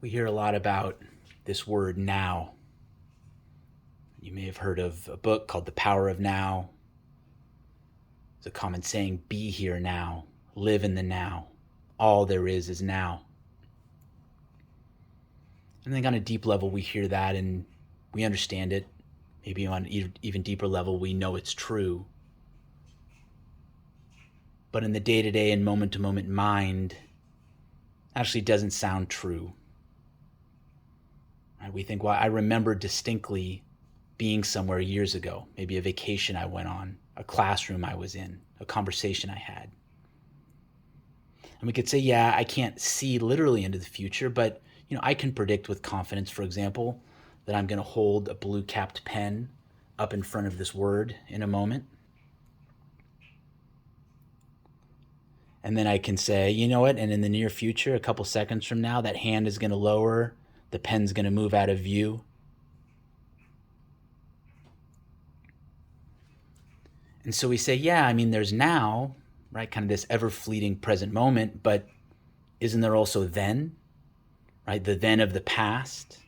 We hear a lot about this word now. You may have heard of a book called The Power of Now. It's a common saying, be here now, live in the now. All there is now. And I think on a deep level, we hear that and we understand it. Maybe on an even deeper level, we know it's true. But in the day-to-day and moment-to-moment mind, actually doesn't sound true. Right? We think, well, I remember distinctly being somewhere years ago, maybe a vacation I went on, a classroom I was in, a conversation I had. And we could say, yeah, I can't see literally into the future, but I can predict with confidence, for example, that I'm going to hold a blue-capped pen up in front of this word in a moment. And then I can say, you know what, and in the near future, a couple seconds from now, that hand is going to lower, the pen's going to move out of view. And so we say, yeah, there's now, right, kind of this ever-fleeting present moment, but isn't there also then, right, the then of the past,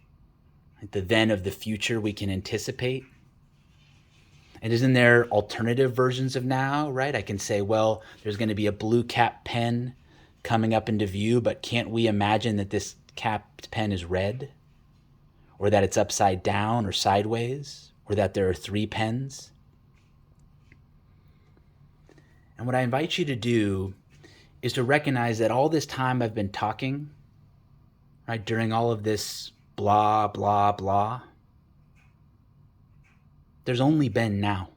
right, the then of the future we can anticipate? And isn't there alternative versions of now, right? I can say, well, there's going to be a blue cap pen coming up into view, but can't we imagine that this capped pen is red? Or that it's upside down or sideways? Or that there are three pens? And what I invite you to do is to recognize that all this time I've been talking, right, during all of this blah, blah, blah, there's only been now.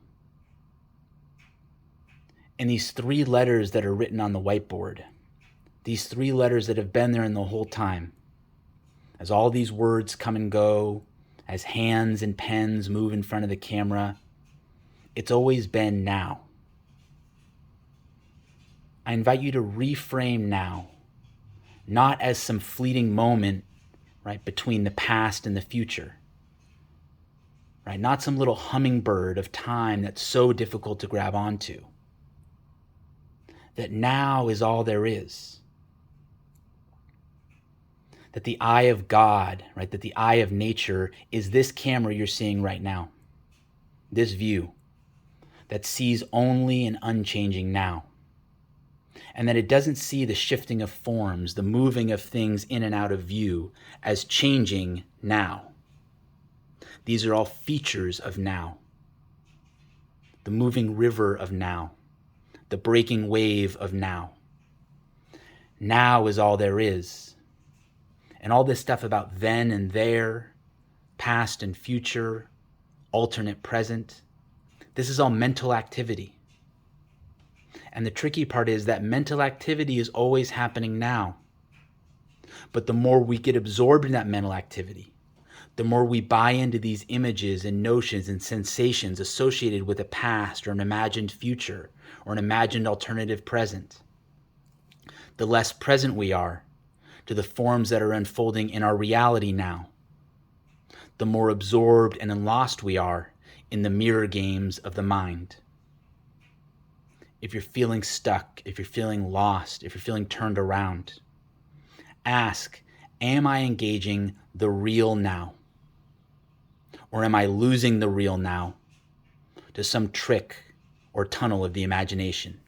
And these three letters that are written on the whiteboard, these three letters that have been there in the whole time, as all these words come and go, as hands and pens move in front of the camera, it's always been now. I invite you to reframe now, not as some fleeting moment, right, between the past and the future. Right? Not some little hummingbird of time that's so difficult to grab onto. That now is all there is. That the eye of God, right, that the eye of nature is this camera you're seeing right now. This view that sees only an unchanging now. And that it doesn't see the shifting of forms, the moving of things in and out of view as changing now. These are all features of now. The moving river of now. The breaking wave of now. Now is all there is. And all this stuff about then and there, past and future, alternate present, this is all mental activity. And the tricky part is that mental activity is always happening now. But the more we get absorbed in that mental activity, the more we buy into these images and notions and sensations associated with a past or an imagined future or an imagined alternative present, the less present we are to the forms that are unfolding in our reality now, the more absorbed and lost we are in the mirror games of the mind. If you're feeling stuck, if you're feeling lost, if you're feeling turned around, ask, am I engaging the real now? Or am I losing the real now to some trick or tunnel of the imagination?